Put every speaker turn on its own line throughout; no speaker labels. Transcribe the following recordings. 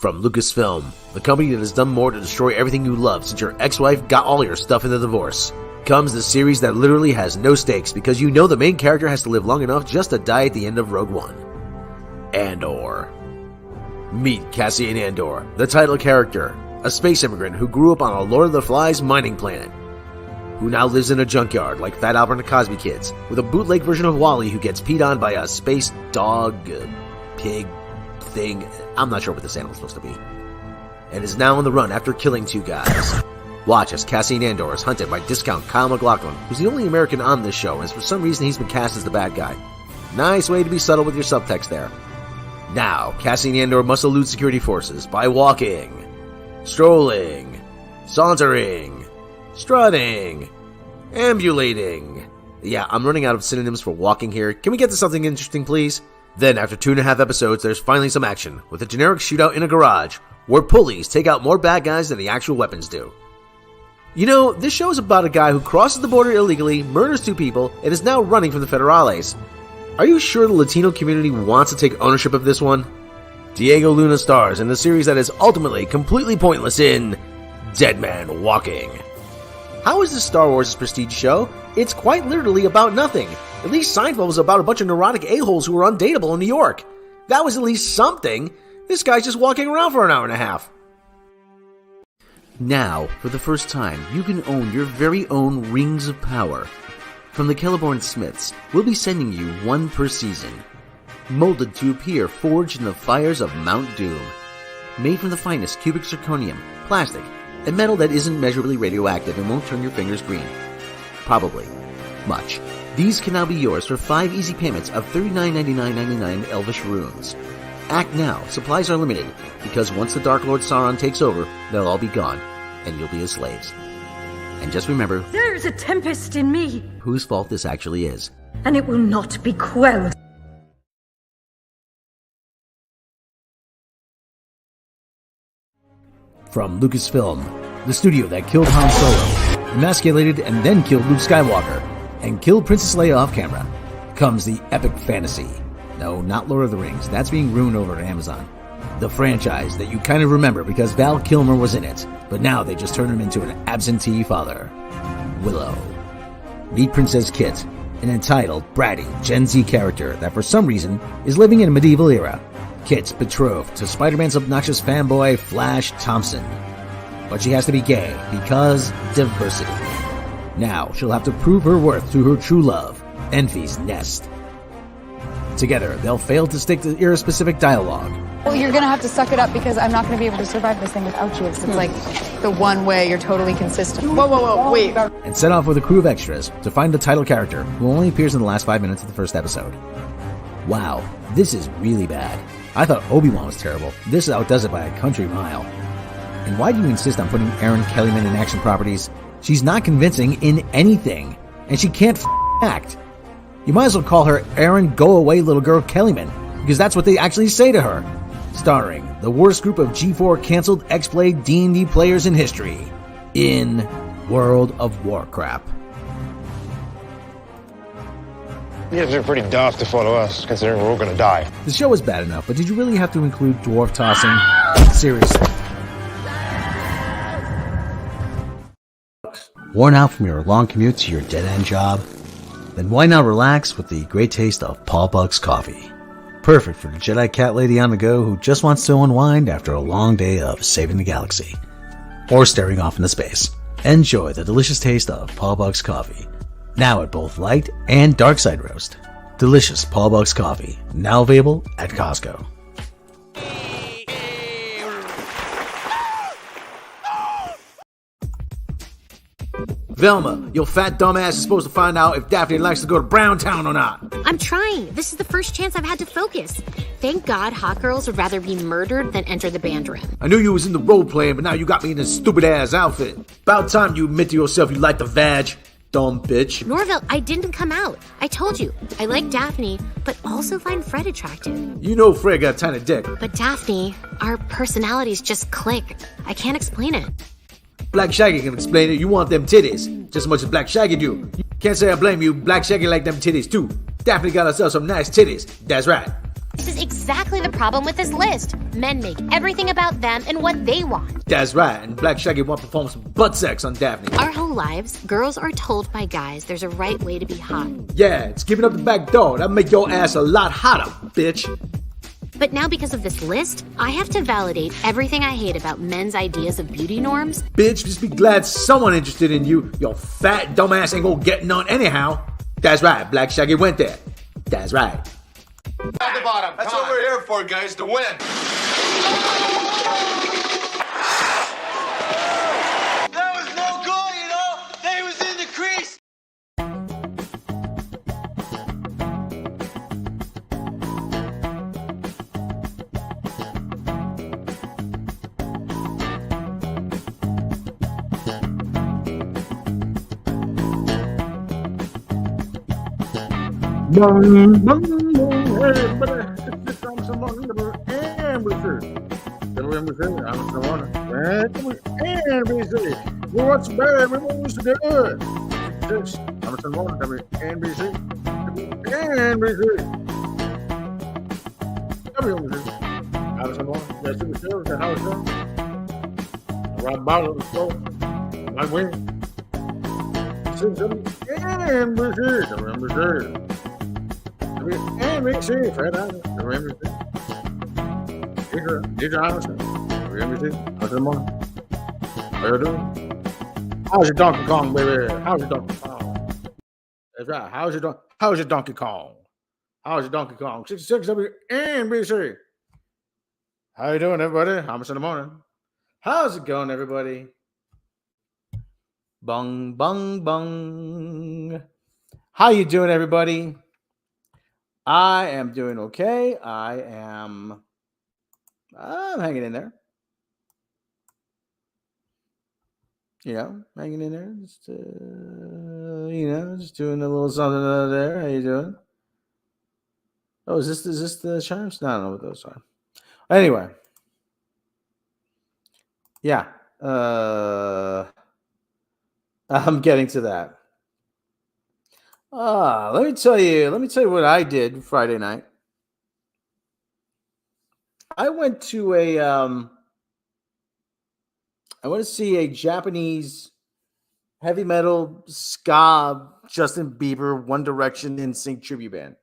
From Lucasfilm, the company that has done more to destroy everything you love since your ex-wife got all your stuff in the divorce, comes the series that literally has no stakes because you know the main character has to live long enough just to die at the end of Rogue One. Andor. Meet Cassian Andor, the title character, a space immigrant who grew up on a Lord of the Flies mining planet, who now lives in a junkyard like Fat Albert and the Cosby Kids, with a bootleg version of Wally who gets peed on by a space dog, pig thing, I'm not sure what this animal's supposed to be, and is now on the run after killing two guys. Watch as Cassian Andor is hunted by discount Kyle MacLachlan, who's the only American on this show, and for some reason he's been cast as the bad guy. Nice way to be subtle with your subtext there. Now, Cassian Andor must elude security forces by walking, strolling, sauntering, strutting, ambulating. Yeah, I'm running out of synonyms for walking here. Can we get to something interesting, please? Then, after 2.5 episodes, there's finally some action, with a generic shootout in a garage, where pulleys take out more bad guys than the actual weapons do. You know, this show is about a guy who crosses the border illegally, murders 2 people, and is now running from the Federales. Are you sure the Latino community wants to take ownership of this one? Diego Luna stars in the series that is ultimately completely pointless in Dead Man Walking. How is this Star Wars' prestige show? It's quite literally about nothing. At least Seinfeld was about a bunch of neurotic a-holes who were undateable in New York. That was at least something. This guy's just walking around for an hour and a half. Now, for the first time, you can own your very own Rings of Power. From the Celeborn Smiths, we'll be sending you 1 per season. Molded to appear forged in the fires of Mount Doom. Made from the finest cubic zirconium, plastic, and metal that isn't measurably radioactive and won't turn your fingers green. Probably. Much. These can now be yours for 5 easy payments of $39.99.99 Elvish runes. Act now, supplies are limited, because once the Dark Lord Sauron takes over, they'll all be gone, and you'll be his slaves. And just remember,
there's a tempest in me,
whose fault this actually is.
And it will not be quelled.
From Lucasfilm, the studio that killed Han Solo, emasculated and then killed Luke Skywalker, and killed Princess Leia off camera, comes the epic fantasy. No, not Lord of the Rings, that's being ruined over at Amazon. The franchise that you kind of remember because Val Kilmer was in it, but now they just turned him into an absentee father. Willow. Meet Princess Kit, an entitled, bratty Gen Z character that for some reason is living in a medieval era. Kit's betrothed to Spider-Man's obnoxious fanboy Flash Thompson. But she has to be gay because diversity. Now she'll have to prove her worth to her true love, Envy's Nest. Together, they'll fail to stick to era-specific dialogue.
Well, you're gonna have to suck it up because I'm not gonna be able to survive this thing without you. It's like the one way you're totally consistent. Whoa, wait.
And set off with a crew of extras to find the title character, who only appears in the last 5 minutes of the first episode. Wow, this is really bad. I thought Obi-Wan was terrible. This outdoes it by a country mile. And why do you insist on putting Erin Kellyman in action properties? She's not convincing in anything, and she can't act. You might as well call her Erin Go Away Little Girl Kellyman, because that's what they actually say to her. Starring the worst group of G4 canceled X-Play D&D players in history, in World of Warcraft.
You have to be pretty daft to follow us, considering we're all gonna die.
The show was bad enough, but did you really have to include dwarf tossing? Seriously. Worn out from your long commute to your dead-end job? Then why not relax with the great taste of Paul Buck's coffee? Perfect for the Jedi cat lady on the go who just wants to unwind after a long day of saving the galaxy. Or staring off into space. Enjoy the delicious taste of Paul Buck's coffee. Now at both light and dark side roast. Delicious Paul Buck's coffee. Now available at Costco. Velma, your fat dumbass is supposed to find out if Daphne likes to go to Browntown or not.
I'm trying. This is the first chance I've had to focus. Thank God hot girls would rather be murdered than enter the band room.
I knew you was in the role playing, but now you got me in this stupid ass outfit. About time you admit to yourself you like the vag. Dumb bitch.
Norville, I didn't come out. I told you, I like Daphne, but also find Fred attractive.
You know Fred got a tiny dick.
But Daphne, our personalities just click. I can't explain it.
Black Shaggy can explain it. You want them titties just as much as Black Shaggy do. You can't say I blame you. Black Shaggy like them titties too. Daphne got herself some nice titties. That's right.
This is exactly the problem with this list. Men make everything about them and what they want.
That's right, and Black Shaggy won't perform some butt sex on Daphne.
Our whole lives, girls are told by guys there's a right way to be hot.
Yeah, it's giving up the back door. That'll make your ass a lot hotter, bitch.
But now because of this list, I have to validate everything I hate about men's ideas of beauty norms.
Bitch, just be glad someone interested in you. Your fat dumbass ain't gonna get none anyhow. That's right, Black Shaggy went there. That's right.
At the bottom. That's what we're here for, guys, to win. That was no goal, you know? They was in the crease.
Bang, bang, everybody. It's on someone number NBC. NBC, I'm someone. NBC. What's bad? We want to do it. I'm someone number NBC. NBC. I'm someone. That's the show. The house show. Right bottom of the show. My wing. NBC. NBC. NBC, Fred Adams, remember Deidre Allison, remember how's the morning? How you doing? How's your Donkey Kong, baby? How's your Donkey Kong? That's right. How's your Donkey Kong? How's your Donkey Kong? 66 NBC. How you doing, everybody? How much in the morning? How's it going, everybody? Bung, bung, bung. How you doing, everybody? I am doing okay. I'm hanging in there. You know, hanging in there. Just, just doing a little something there. How you doing? Oh, is this the chimes? No, I don't know what those are. Anyway. Yeah. I'm getting to that. Let me tell you what I did Friday night. I went to see a Japanese heavy metal ska Justin Bieber, One Direction, NSYNC tribute band.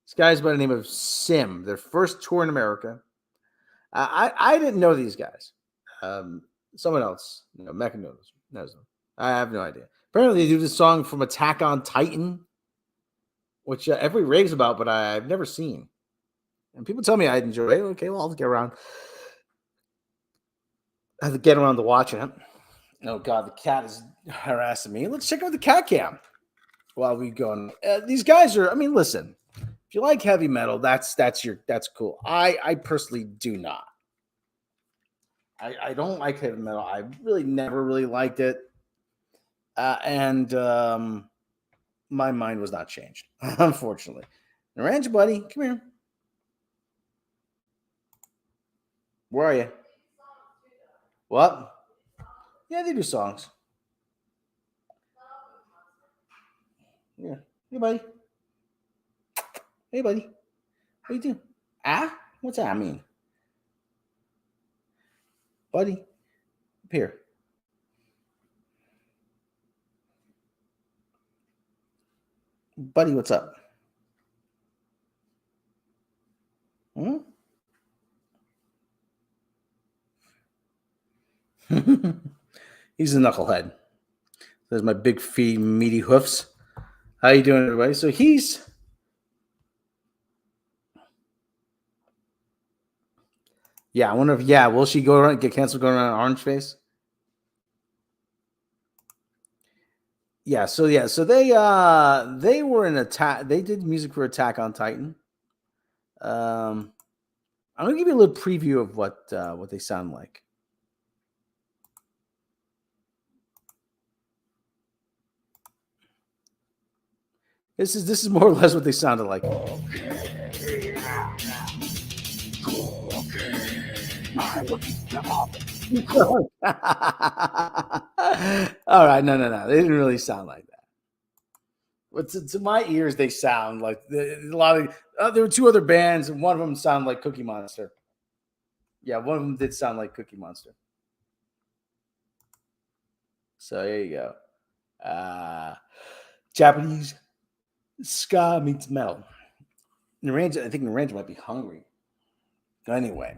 This guy's by the name of Sim. Their first tour in America. I didn't know these guys. Someone else, Mecca knows them. I have no idea. Apparently, they do this song from Attack on Titan, which everybody raves about, but I've never seen. And people tell me I'd enjoy it. Okay, well, I'll get around. I have to get around to watching it. Oh, God, the cat is harassing me. Let's check out the cat cam while we go. These guys are, listen, if you like heavy metal, that's cool. I personally do not. I don't like heavy metal. I really never really liked it. And my mind was not changed, unfortunately. Naranja, buddy, come here. Where are you? What? Yeah, they do songs. Yeah. Hey, buddy. Hey, buddy. What you do? What's that mean? Buddy, up here. Buddy, what's up? He's a knucklehead. There's my big feet, meaty hoofs. How you doing, everybody? So he's... Yeah, I wonder if... Yeah, will she go around, get canceled going around orange face? So they were in Attack. They did music for Attack on Titan. I'm gonna give you a little preview of what they sound like. This is more or less what they sounded like. All right, no. They didn't really sound like that. But to my ears, they sound like a lot of. There were two other bands, and one of them sounded like Cookie Monster. Yeah, one of them did sound like Cookie Monster. So there you go. Japanese ska meets metal. Naranja, I think Naranja might be hungry. Anyway.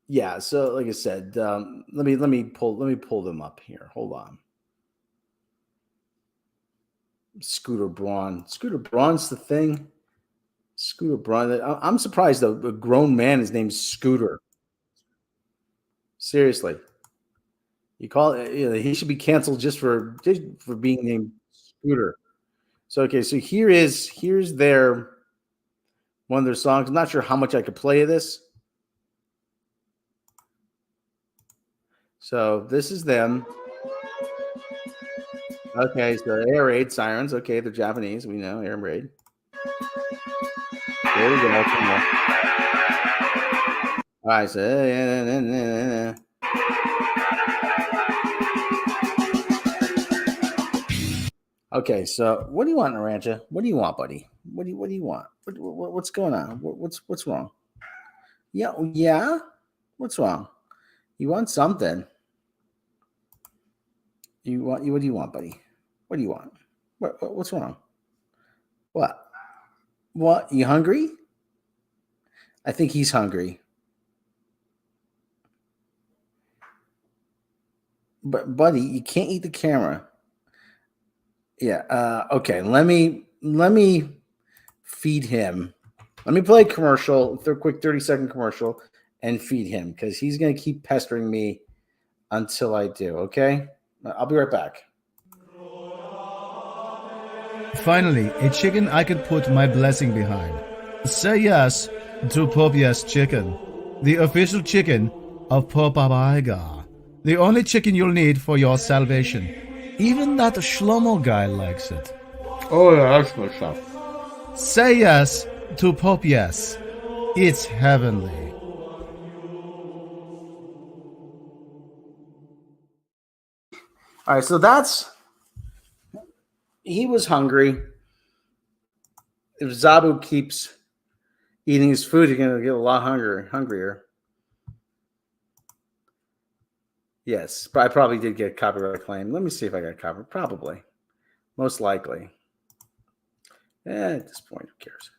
Yeah, so like I said, let me pull them up here. Hold on. Scooter Braun. Scooter Braun's the thing. Scooter Braun. I'm surprised though. A grown man is named Scooter. Seriously, you call it? He should be canceled just for being named Scooter. So okay, so here's their one of their songs. I'm not sure how much I could play of this. So this is them. Okay, so air raid sirens. Okay, they're Japanese. We know air raid. There we go. All right, so okay, so what do you want, Naranja? What do you want, buddy? What do you want? What's going on? What's wrong? Yeah. What's wrong? You want something? What do you want, buddy? What do you want? What's wrong? What? What? You hungry? I think he's hungry. But buddy, you can't eat the camera. Yeah. Okay. Let me feed him. Let me play a commercial, quick 30-second commercial, and feed him because he's gonna keep pestering me until I do. Okay. I'll be right back.
Finally, a chicken I could put my blessing behind. Say yes to Pope Yes Chicken, the official chicken of Pope Babaiga. The only chicken you'll need for your salvation. Even that Shlomo guy likes it.
Oh, yeah, that's good stuff.
Say yes to Pope Yes. It's heavenly.
All right, so he was hungry. If Zabu keeps eating his food, he's going to get a lot hungrier. Yes, but I probably did get copyright claim. Let me see if I got copyright. Probably. Most likely. At this point, who cares?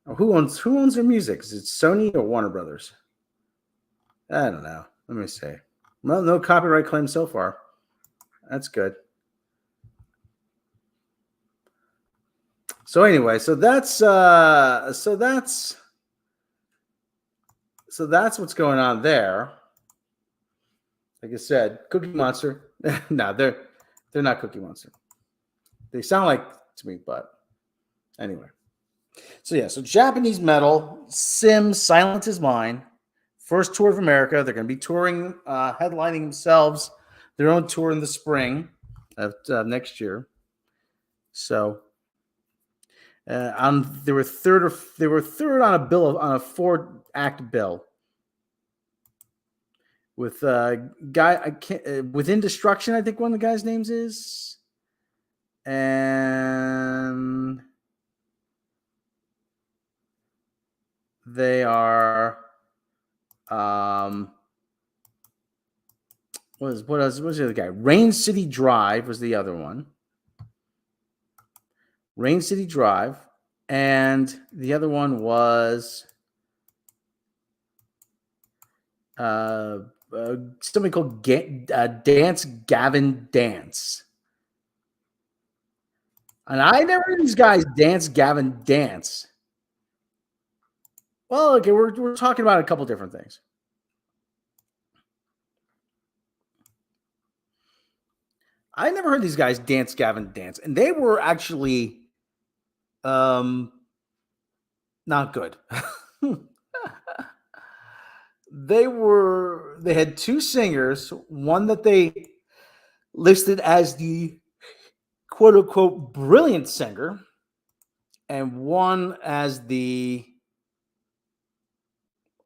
Oh, who owns their music? Is it Sony or Warner Brothers? I don't know. Let me see. Well, no copyright claim so far. That's good. So anyway, so that's what's going on there. Like I said, Cookie Monster. No, they're not Cookie Monster. They sound like to me, but anyway. So yeah, so Japanese metal, Sim, Silent is Mine. First tour of America. They're going to be touring, headlining themselves, their own tour in the spring of next year. So, they were third on a bill on a 4-act bill with Within Destruction. I think one of the guys' names is, and they are. What was the other guy? Rain City Drive was the other one. Rain City Drive, and the other one was something called Dance Gavin Dance. And I never heard these guys Dance Gavin Dance. Well, okay, we're talking about a couple different things. I never heard these guys Dance Gavin Dance, and they were actually not good. They had two singers, one that they listed as the quote unquote brilliant singer, and one as the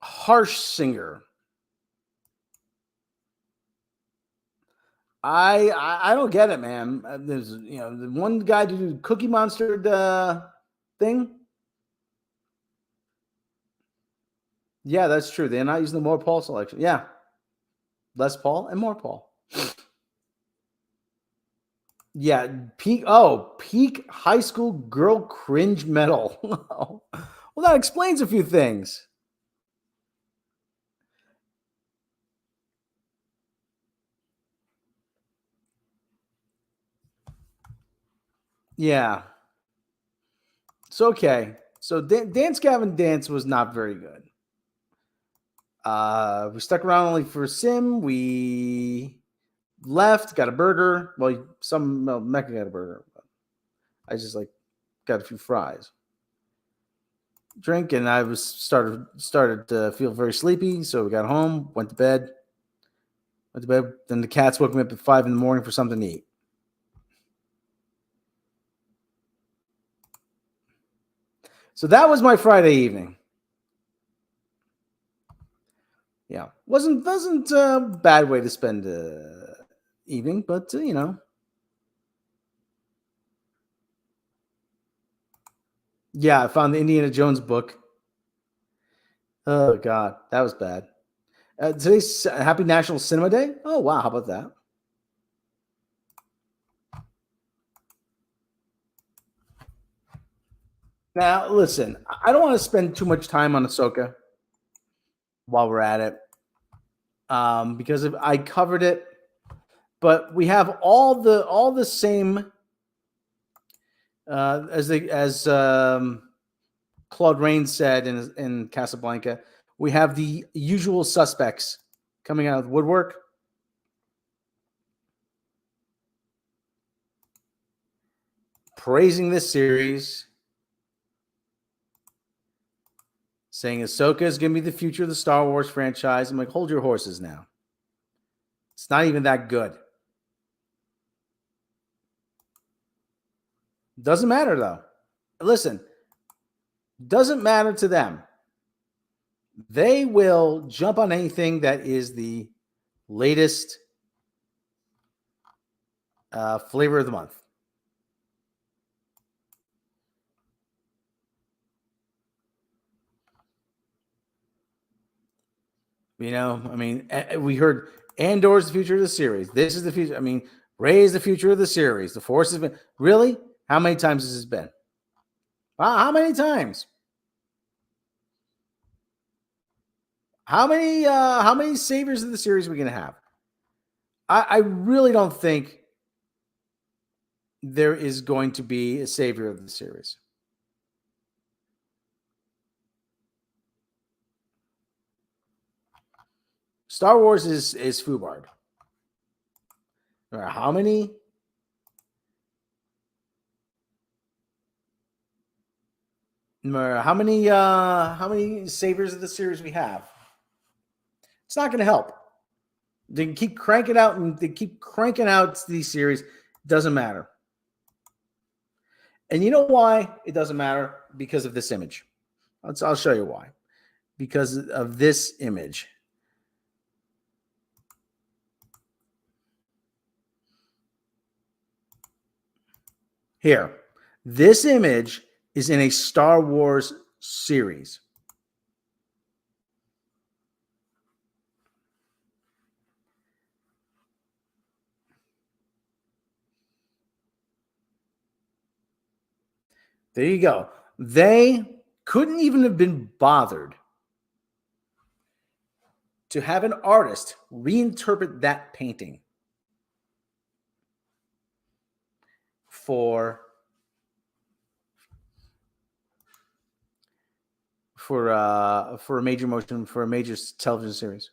harsh singer. I don't get it, man. There's the one guy to do Cookie Monster thing. Yeah, that's true. They're not using the more Paul selection. Yeah, less Paul and more Paul. Yeah, peak high school girl cringe metal. Well, that explains a few things. Yeah. It's okay. So Dance Gavin Dance was not very good. We stuck around only for Sim. We left, got a burger. Well, Mecca got a burger. I just got a few fries. Drink, and I was started to feel very sleepy. So we got home, went to bed. Then the cats woke me up at 5 a.m. for something to eat. So that was my Friday evening. Yeah, wasn't a bad way to spend the evening, but Yeah, I found the Indiana Jones book. Oh God, that was bad. Today's Happy National Cinema Day. Oh wow, how about that? Now listen, I don't want to spend too much time on Ahsoka while we're at it, because I covered it, but we have all the same as Claude Rains said in Casablanca. We have the usual suspects coming out of the woodwork. Praising this series, saying Ahsoka is going to be the future of the Star Wars franchise. I'm like, hold your horses now. It's not even that good. Doesn't matter, though. Listen, doesn't matter to them. They will jump on anything that is the latest flavor of the month. We heard Andor is the future of the series. This is the future. Rey is the future of the series. The Force has been. Really? How many times has this been? How many times? How many saviors of the series are we going to have? I really don't think there is going to be a savior of the series. Star Wars is FUBARD. How many? How many saviors of the series we have? It's not going to help. They can keep cranking out these series. Doesn't matter. And you know why it doesn't matter? Because of this image. I'll show you why. Because of this image. Here. This image is in a Star Wars series. There you go. They couldn't even have been bothered to have an artist reinterpret that painting for a major television series.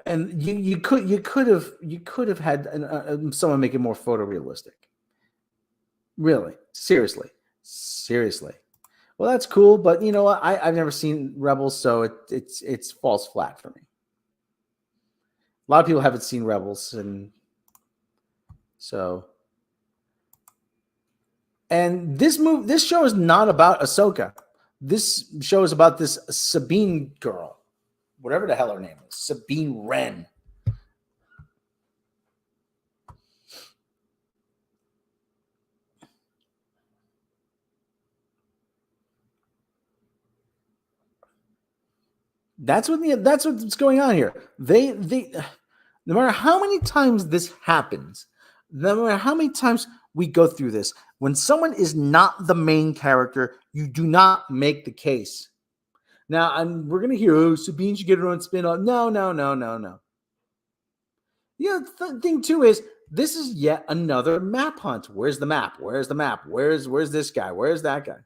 And you could have had someone make it more photorealistic. Really, seriously. Well, that's cool, but you know what? I've never seen Rebels, so it falls flat for me. A lot of people haven't seen Rebels, and so. And this show is not about Ahsoka. This show is about this Sabine girl. whatever the hell her name is, Sabine Wren. That's what's going on here. They no matter how many times this happens, no matter how many times we go through this, when someone is not the main character, you do not make the case. Now, we're gonna hear, oh, Sabine should get her own spin-off. No. The thing too is this is yet another map hunt. Where's the map? Where's the map? Where's this guy? Where's that guy?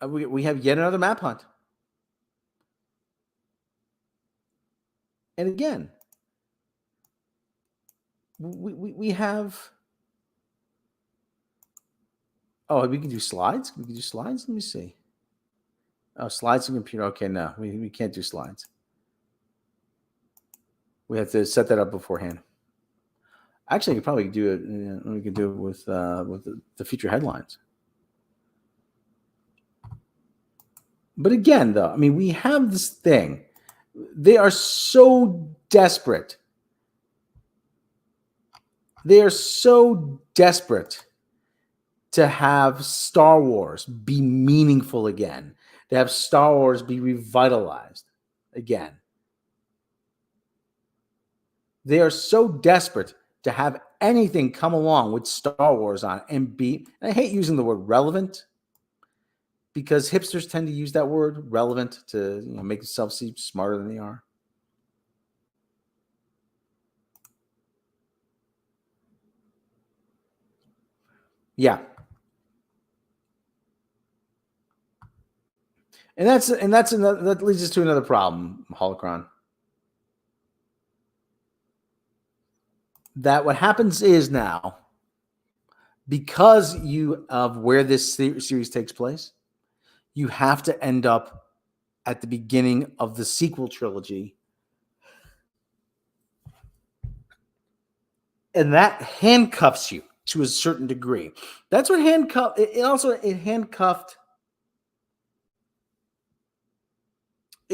We have yet another map hunt. And again, we have. Oh, we can do slides. We can do slides. Let me see. Oh, slides and computer. Okay, no, we can't do slides. We have to set that up beforehand. Actually, you could probably do it. We could do it with the feature headlines. But again, though, I mean, we have this thing. They are so desperate. They are so desperate to have Star Wars be meaningful again, to have Star Wars be revitalized again. They are so desperate to have anything come along with Star Wars on and be, and I hate using the word relevant, because hipsters tend to use that word, relevant, to make themselves seem smarter than they are. Yeah. And that leads us to another problem, Holocron. That what happens is now, because of where this series takes place, you have to end up at the beginning of the sequel trilogy. And that handcuffs you to a certain degree. That's what handcuffed. It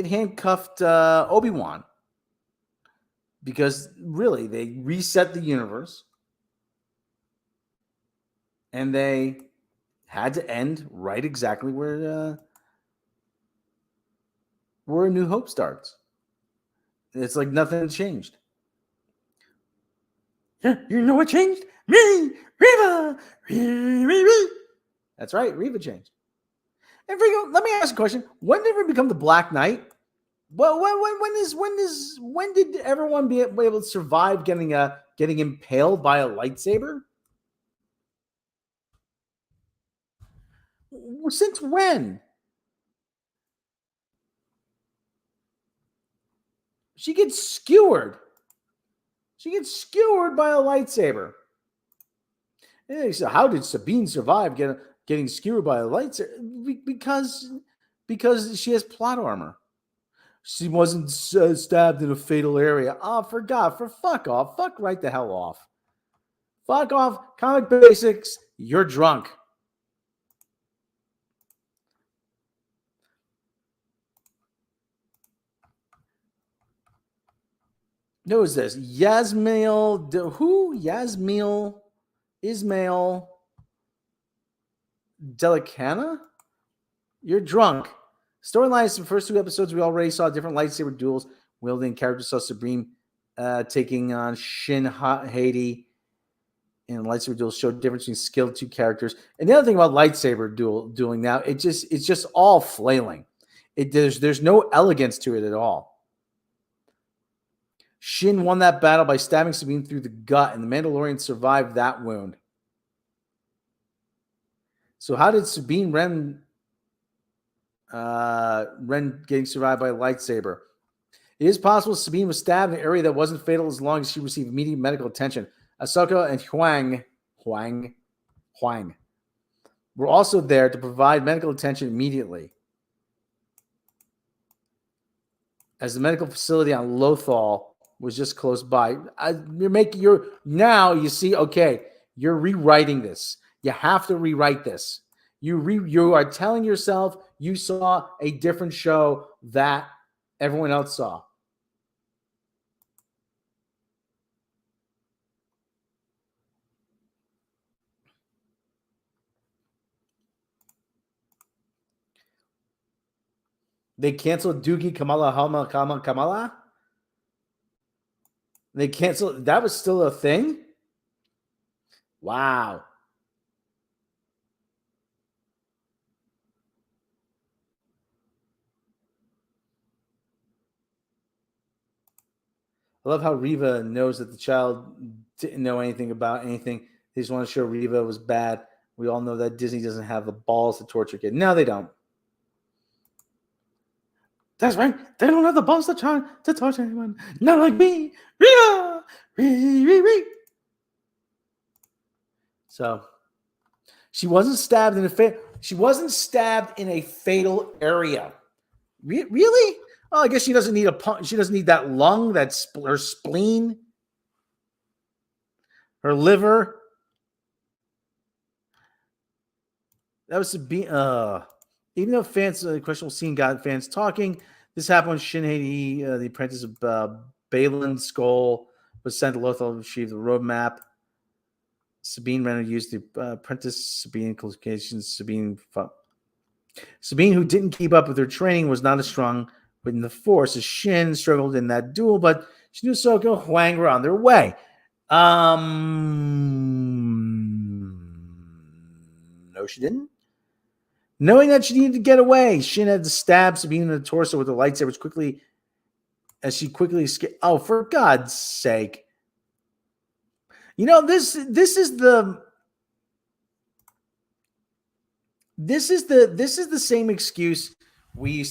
handcuffed Obi-Wan, because really they reset the universe and they had to end right exactly where A New Hope starts. It's like nothing changed. Yeah, you know what changed? Me, Reva. That's right, Reva changed. And Frigo, let me ask a question: when did we become the Black Knight? Well, when did everyone be able to survive getting impaled by a lightsaber? Since when? She gets skewered. She gets skewered by a lightsaber. And so how did Sabine survive getting skewered by a lightsaber? Because she has plot armor. She wasn't stabbed in a fatal area. Oh, fuck off. Fuck right the hell off. Fuck off. Comic basics. You're drunk. Who is this? Yasmail. Who? Ismail Delicana? You're drunk. Storylines, the first two episodes, we already saw different lightsaber duels wielding characters. Saw Sabine taking on Shin Hati, and lightsaber duels showed difference between skilled two characters. And the other thing about lightsaber dueling now, it's just all flailing. There's no elegance to it at all. Shin won that battle by stabbing Sabine through the gut, and the Mandalorian survived that wound. So how did Sabine Wren getting survived by a lightsaber? It is possible Sabine was stabbed in an area that wasn't fatal as long as she received immediate medical attention. Ahsoka and Huang were also there to provide medical attention immediately, as the medical facility on Lothal was just close by. Now you see, okay, you're rewriting this. You have to rewrite this. You are telling yourself you saw a different show that everyone else saw. They canceled Doogie Kamala. They canceled. That was still a thing? Wow. I love how Reva knows that the child didn't know anything about anything. They just want to show Reva was bad. We all know that Disney doesn't have the balls to torture kids. No, they don't. That's right. They don't have the balls to try to torture anyone. Not like me. Reva! So she wasn't stabbed in a fatal area. Really? Oh, I guess she doesn't need she doesn't need that lung, her spleen, her liver. That was to be even though fans, the questionable scene got fans talking. This happened when Shin Hei, the apprentice of Balin Skull, was sent to Lothal to retrieve the roadmap. Sabine Renner used the apprentice Sabine qualifications. Sabine, who didn't keep up with her training, was not as strong within the Force as Shin. Struggled in that duel, but she knew Ahsoka and Huang were on their way. No, she didn't. Knowing that she needed to get away, Shin had to stab Sabine in the torso with the lightsabers quickly as she quickly escaped. Oh, for God's sake. You know, this is the same excuse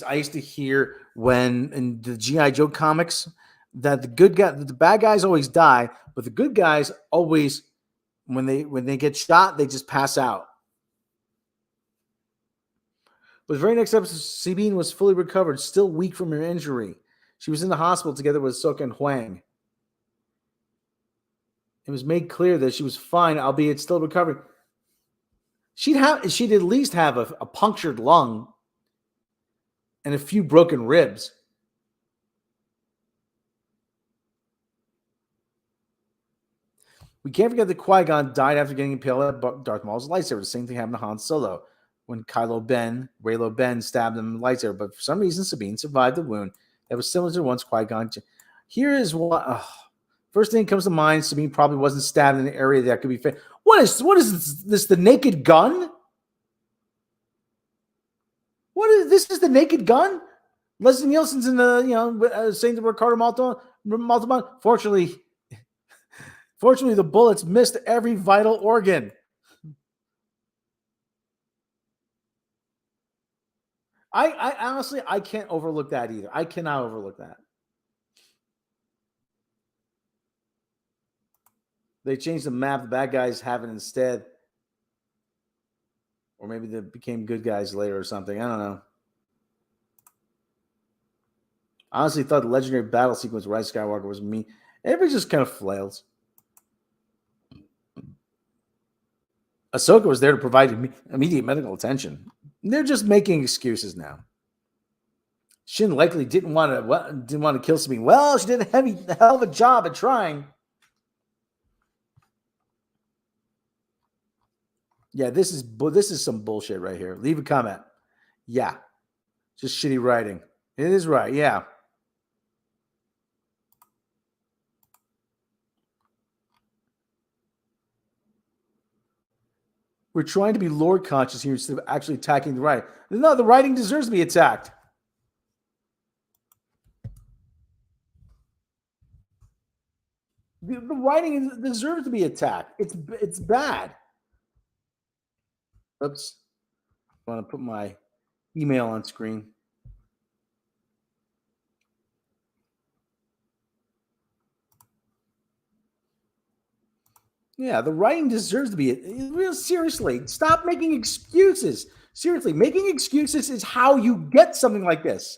I used to hear when in the G.I. Joe comics that the bad guys always die, but the good guys always, when they get shot, they just pass out. But the very next episode, Sabine was fully recovered, still weak from her injury. She was in the hospital together with Ahsoka and Huang. It was made clear that she was fine, albeit still recovering. She'd at least have a punctured lung and a few broken ribs. We can't forget that Qui-Gon died after getting impaled by Darth Maul's lightsaber. The same thing happened to Han Solo when Raylo Ben stabbed him with a lightsaber. But for some reason, Sabine survived the wound that was similar to the ones Qui-Gon. Here is what... First thing that comes to mind, Sabine probably wasn't stabbed in an area that could be... What is this, the Naked Gun? This is the Naked Gun? Leslie Nielsen's in the, saying to Ricardo Montalban, fortunately, the bullets missed every vital organ. I honestly, I can't overlook that either. I cannot overlook that. They changed the map. The bad guys have it instead. Or maybe they became good guys later or something. I don't know. I honestly thought the legendary battle sequence with Rise of Skywalker was mean. Everybody just kind of flails. Ahsoka was there to provide immediate medical attention. They're just making excuses now. Shin likely didn't want to kill Sabine. Well, she did a hell of a job at trying. Yeah, this is some bullshit right here. Leave a comment. Yeah, just shitty writing. It is right. Yeah. We're trying to be Lord conscious here instead of actually attacking the writing. No, the writing deserves to be attacked. The writing deserves to be attacked. It's bad. Oops. I want to put my email on screen. Yeah, the writing deserves to be real. Seriously, stop making excuses. Seriously, making excuses is how you get something like this.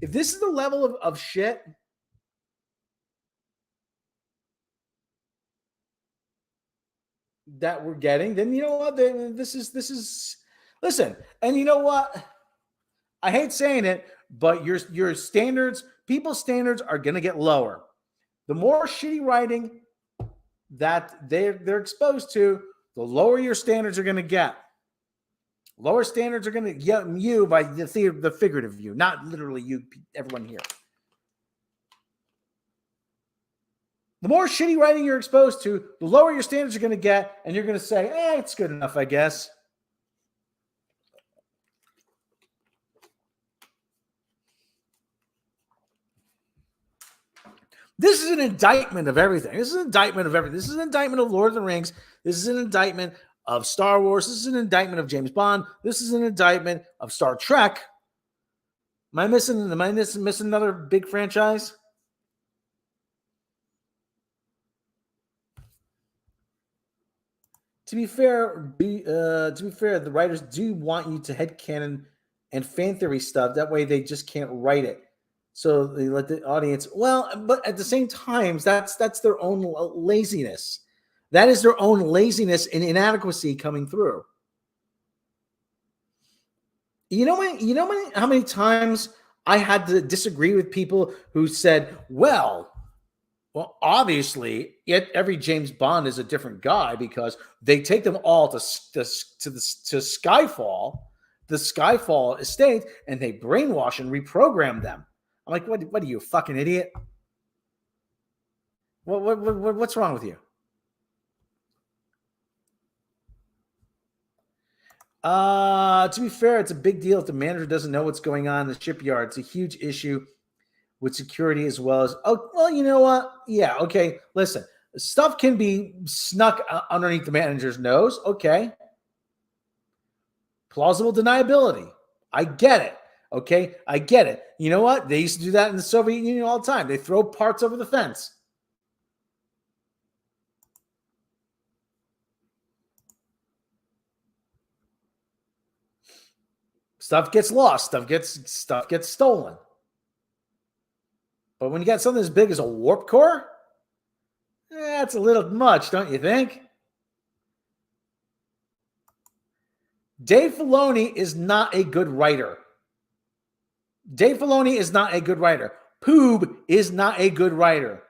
If this is the level of shit that we're getting, then you know what? This is listen, and you know what? I hate saying it, but your standards, people's standards are gonna get lower. The more shitty writing that they're exposed to, the lower your standards are gonna get. Lower standards are gonna get you by the figurative you, not literally you, everyone here. The more shitty writing you're exposed to, the lower your standards are going to get, and you're going to say, it's good enough, I guess. This is an indictment of everything. This is an indictment of everything. This is an indictment of Lord of the Rings. This is an indictment of Star Wars. This is an indictment of James Bond. This is an indictment of Star Trek. Am I missing another big franchise? To be fair, the writers do want you to headcanon and fan theory stuff. That way, they just can't write it. So they let the audience. Well, but at the same time, that's their own laziness. That is their own laziness and inadequacy coming through. You know how many times I had to disagree with people who said, well, obviously, every James Bond is a different guy because they take them all to Skyfall, the Skyfall estate, and they brainwash and reprogram them. I'm like, what are you, a fucking idiot? What's wrong with you? To be fair, it's a big deal if the manager doesn't know what's going on in the shipyard. It's a huge issue with security as well as, oh, well, you know what? Yeah, okay, listen. Stuff can be snuck underneath the manager's nose. Okay. Plausible deniability. I get it. Okay, I get it. You know what? They used to do that in the Soviet Union all the time. They throw parts over the fence. Stuff gets lost. Stuff gets stolen. But when you got something as big as a warp core, that's a little much, don't you think? Dave Filoni is not a good writer. Dave Filoni is not a good writer. Poob is not a good writer.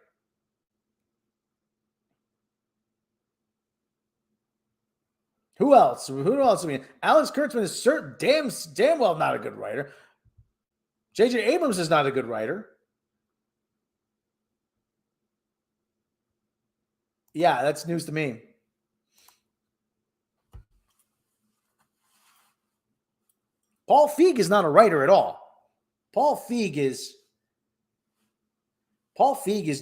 Who else? Who else? I mean, Alex Kurtzman is damn well not a good writer. J.J. Abrams is not a good writer. Yeah, that's news to me. Paul Feig is not a writer at all. Paul Feig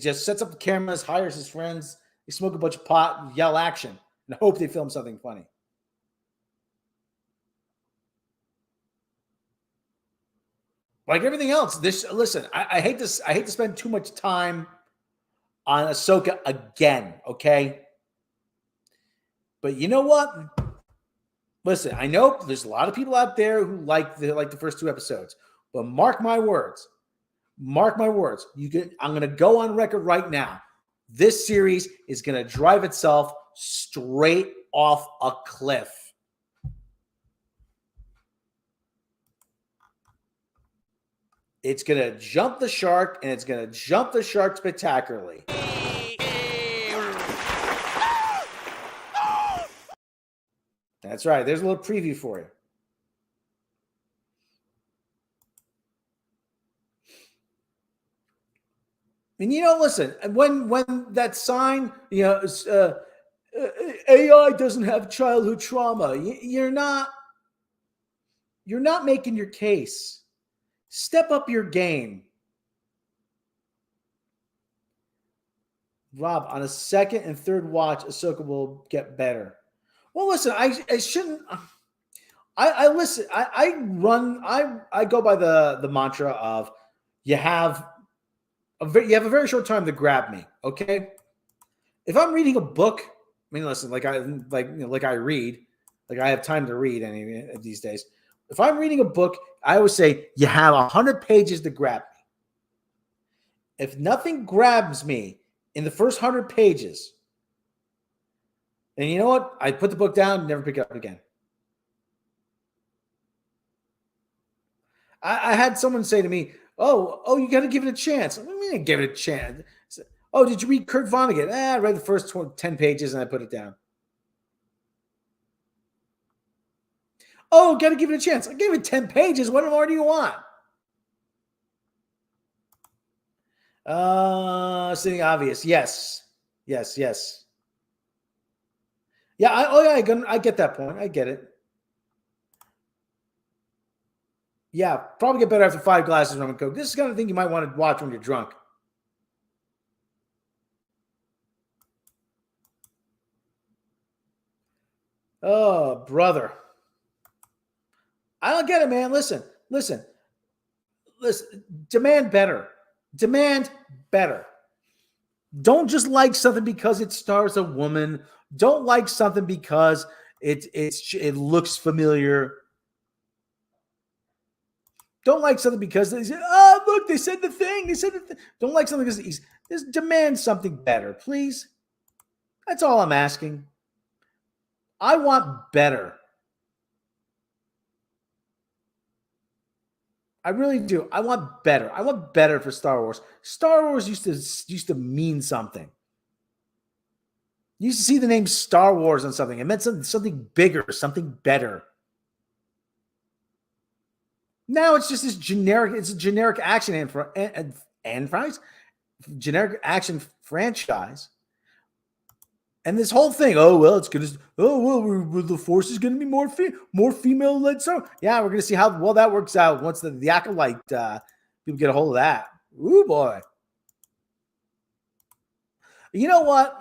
just sets up the cameras, hires his friends, they smoke a bunch of pot, and yell action, and hope they film something funny. Like everything else, listen, I hate this. I hate to spend too much time on Ahsoka again, okay? But you know what? Listen, I know there's a lot of people out there who like the first two episodes, but mark my words. Mark my words. I'm going to go on record right now. This series is going to drive itself straight off a cliff. It's going to jump the shark, and it's going to jump the shark spectacularly. That's right. There's a little preview for you. And, listen, when that sign, AI doesn't have childhood trauma, you're not making your case. Step up your game. Rob, on a second and third watch, Ahsoka will get better. Well, listen, I shouldn't. I listen. I go by the mantra of you have a very short time to grab me. Okay, if I'm reading a book, I mean, listen, like I read, like I have time to read any these days. If I'm reading a book, I always say you have 100 pages to grab me. If nothing grabs me in the first 100 pages, and you know what? I put the book down and never pick it up again. I had someone say to me, oh, you got to give it a chance. What do you mean I give it a chance? Oh, did you read Kurt Vonnegut? I read the first 10 pages and I put it down. Oh, got to give it a chance. I gave it 10 pages. What more do you want? Sitting obvious. Yes. Yeah, I get that point. I get it. Yeah, probably get better after 5 glasses of rum and coke. This is the kind of thing you might want to watch when you're drunk. Oh, brother. I don't get it, man. Listen. Demand better. Don't just like something because it stars a woman. Don't like something because it looks familiar. Don't like something because they said, oh, look, they said the thing. Don't like something because just demand something better, please. That's all I'm asking. I want better. I really do. I want better. I want better for Star Wars. Star Wars used to mean something. You used to see the name Star Wars on something. It meant something bigger, something better. Now it's just this generic. It's a generic action generic action franchise. And this whole thing, it's gonna. The Force is gonna be more female led. So yeah, we're gonna see how well that works out once the acolyte people get a hold of that. Ooh boy. You know what?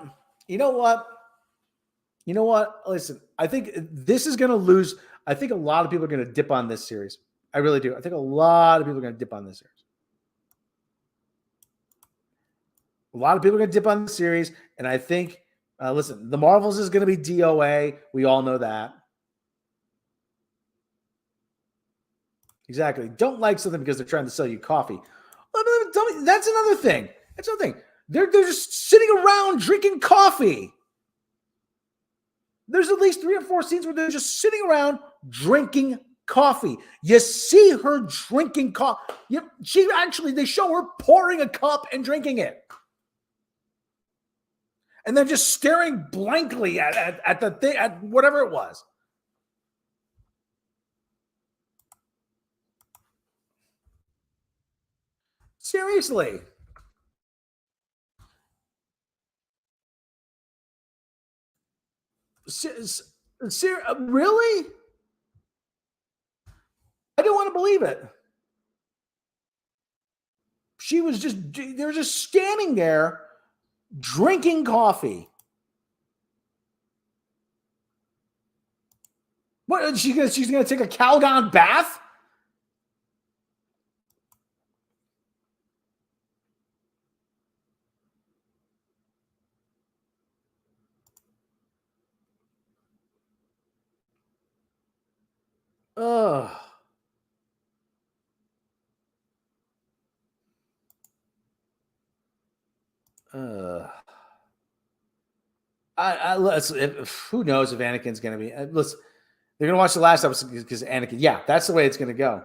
Listen, I think this is gonna lose. I think a lot of people are gonna dip on this series. I really do. I think a lot of people are gonna dip on this series. A lot of people are gonna dip on the series, and I think. Listen, the Marvels is going to be DOA. We all know that. Exactly. Don't like something because they're trying to sell you coffee. That's another thing. They're just sitting around drinking coffee. There's at least 3 or 4 scenes where they're just sitting around drinking coffee. You see her drinking coffee. They show her pouring a cup and drinking it. And then just staring blankly at the thing, at whatever it was. Seriously. Really? I don't want to believe it. They were just standing there drinking coffee. What? She's gonna take a Calgon bath? Ugh. Who knows if Anakin's going to be? Listen, they're going to watch the last episode because Anakin. Yeah, that's the way it's going to go.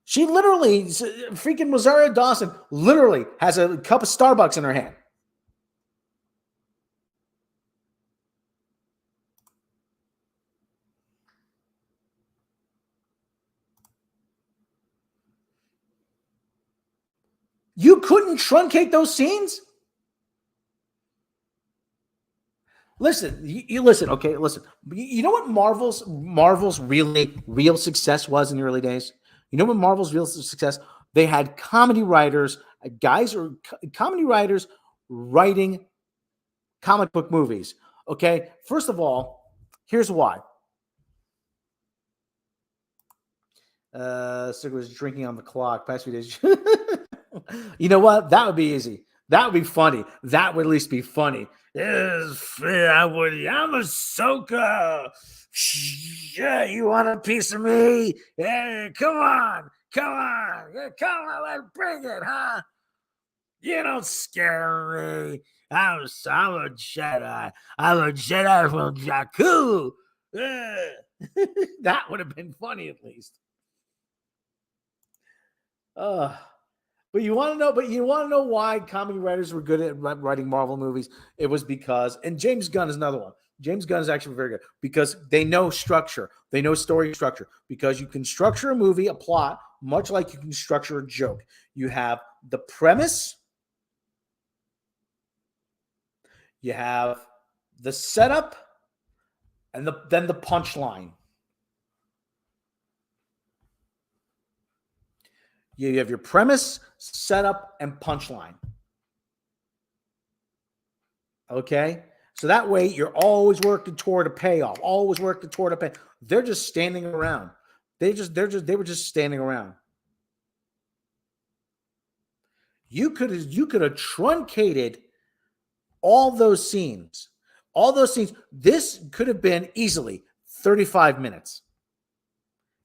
She literally, freaking Rosario Dawson, literally has a cup of Starbucks in her hand. You couldn't truncate those scenes? Listen, you listen, okay, listen. You know what Marvel's real success was in the early days? You know what Marvel's real success? They had comedy writers, comedy writers writing comic book movies. Okay, first of all, here's why. Stick was drinking on the clock. Past few days. You know what? That would be easy. That would be funny. That would at least be funny. Yes, I'm Ahsoka. Yeah, you want a piece of me? Yeah, come on. Yeah, come on, let's bring it, huh? You don't scare me. I'm a Jedi. I'm a Jedi from Jakku. That would have been funny at least. But you want to know why comedy writers were good at writing Marvel movies? It was because, and James Gunn is another one. James Gunn is actually very good because they know structure. They know story structure because you can structure a movie, a plot, much like you can structure a joke. You have the premise, you have the setup, and then the punchline. You have your premise, setup, and punchline. Okay? So that way you're always working toward a payoff, always working toward a pay. They're just standing around. They were just standing around. You could have truncated all those scenes. All those scenes. This could have been easily 35 minutes.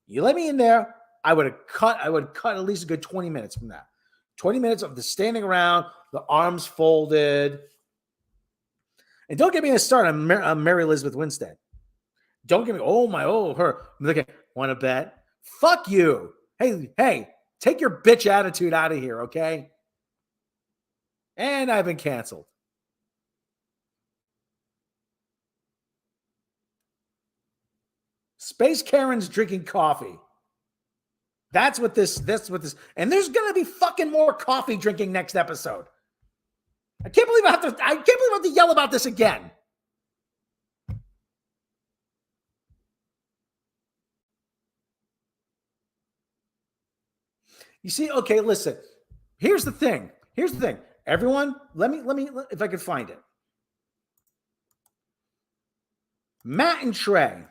You let me in there, I would cut at least a good 20 minutes from that. 20 minutes of the standing around, the arms folded. And don't get me started on Mary Elizabeth Winstead. Don't get me, her. Look, want to bet? Fuck you. Hey, take your bitch attitude out of here, okay? And I've been canceled. Space Karen's drinking coffee. That's what this, and there's gonna be fucking more coffee drinking next episode. I can't believe I have to yell about this again. You see, okay, listen. Here's the thing. Everyone, let me if I could find it. Matt and Trey.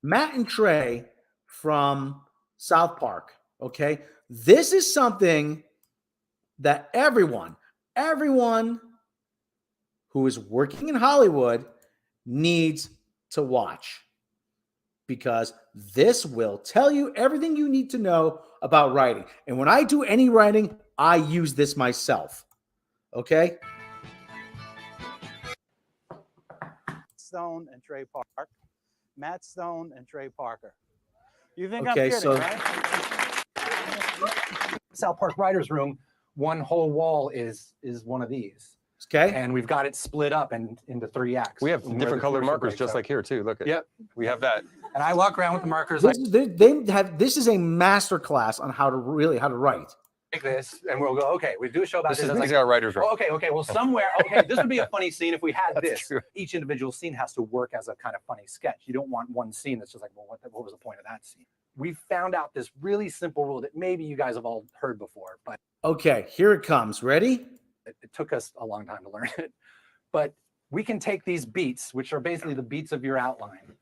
Matt and Trey from South Park, okay? This is something that everyone who is working in Hollywood needs to watch because this will tell you everything you need to know about writing. And when I do any writing, I use this myself, okay?
Stone and Trey Park. Matt Stone and Trey Parker. You think
okay,
I'm kidding,
so,
right?
South Park Writers Room, one whole wall is one of these.
Okay.
And we've got it split up into 3 acts.
We have different colored markers just like here too. Look at
Yep.
We have that.
And I walk around with the markers
this is a master class on how to write.
like this, and we'll go, okay, we do a show about
This
this.
is our writer's room.
Oh, okay, well, somewhere, okay, this would be a funny scene if we had
That's
this.
true.
Each individual scene has to work as a kind of funny sketch. You don't want one scene that's just like, well, what was the point of that scene? We found out this really simple rule that maybe you guys have all heard before, but
okay, here it comes. Ready?
it took us a long time to learn it. But we can take these beats, which are basically the beats of your outline,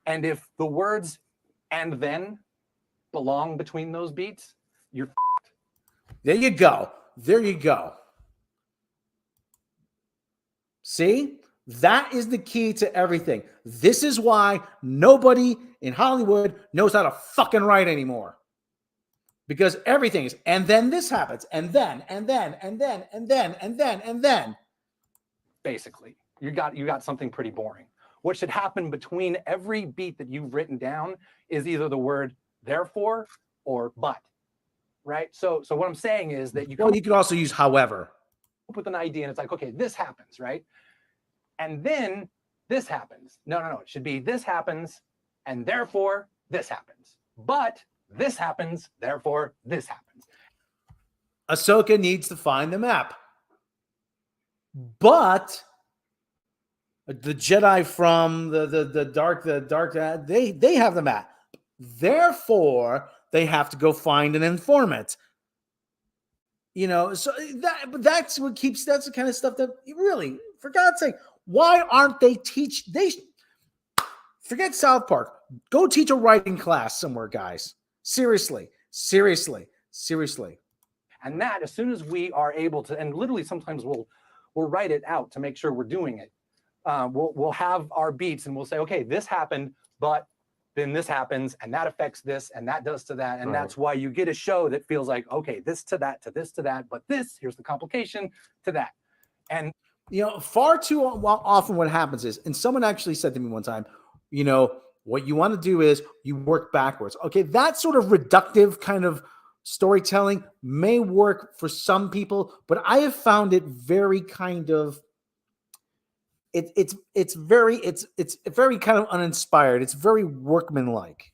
and if the words "and then" belong between those beats, you're f***ed.
There you go. There you go. See? That is the key to everything. This is why nobody in Hollywood knows how to fucking write anymore. Because everything is, and then this happens, and then.
Basically, you got something pretty boring. What should happen between every beat that you've written down is either the word therefore or but, right? So what I'm saying is that you
could also use however.
Up with an idea and it's like, okay, this happens, right? And then this happens. No, it should be this happens and therefore this happens. But this happens, therefore this happens.
Ahsoka needs to find the map. But the Jedi from the dark, they have the map. Therefore, they have to go find an informant. You know, so that's what keeps, that's the kind of stuff that really, for God's sake, why aren't they forget South Park. Go teach a writing class somewhere, guys. Seriously, seriously, seriously.
And that, as soon as we are able to, and literally sometimes we'll write it out to make sure we're doing it. We'll have our beats and we'll say, okay, this happened, but then this happens and that affects this and that does to that. And that's why you get a show that feels like, okay, this to that, to this to that, but this, here's the complication to that. And
far too often what happens is, and someone actually said to me one time, what you want to do is you work backwards. Okay, that sort of reductive kind of storytelling may work for some people, but I have found it very kind of it's very kind of uninspired. It's very workmanlike.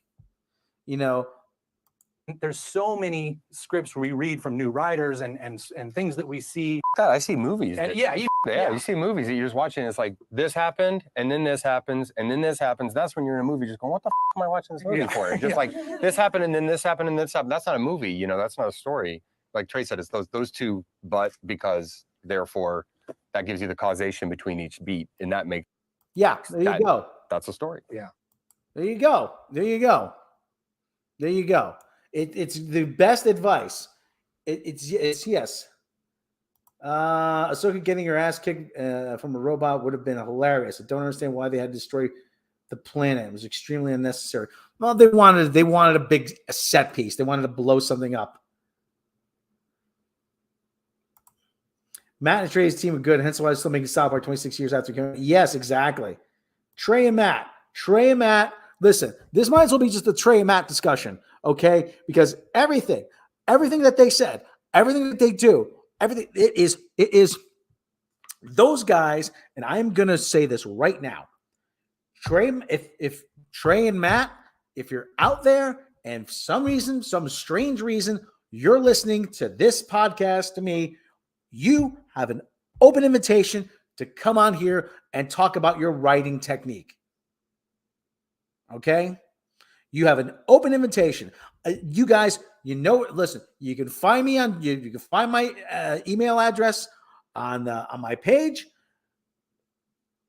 There's so many scripts we read from new writers and things that we see.
God, I see movies.
And
you see movies that you're just watching. It's like this happened, and then this happens, and then this happens. That's when you're in a movie, just going, "What the am I watching this movie for?" And just like this happened, and then this happened, and this happened. That's not a movie, that's not a story. Like Trey said, it's those two, but because therefore that gives you the causation between each beat, and that makes
there you go.
That's a story.
Yeah,
there you go. It's the best advice. It's yes. Ahsoka getting her ass kicked from a robot would have been hilarious. I don't understand why they had to destroy the planet. It was extremely unnecessary. Well, they wanted a set piece. They wanted to blow something up. Matt and Trey's team are good, hence why they're still making South Park 26 years after coming. Yes, exactly. Trey and Matt. Listen, this might as well be just a Trey and Matt discussion, okay? Because everything that they said, everything that they do, everything it is those guys, and I'm gonna say this right now. Trey, if Trey and Matt, if you're out there and for some strange reason, you're listening to this podcast to me, you have an open invitation to come on here and talk about your writing technique. Okay? You have an open invitation. You guys, listen, you can find me you can find my email address on my page.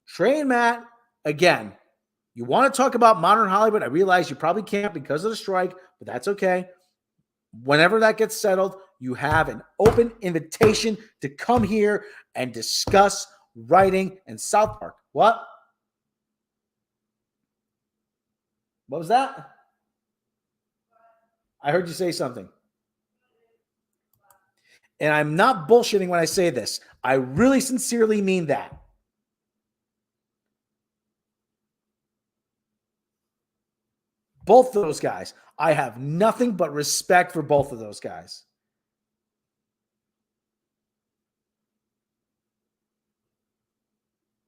Trey and Matt, again, you want to talk about modern Hollywood? I realize you probably can't because of the strike, but that's okay. Whenever that gets settled, you have an open invitation to come here and discuss writing and South Park. What was that? I heard you say something. And I'm not bullshitting when I say this. I really sincerely mean that. Both of those guys. I have nothing but respect for both of those guys.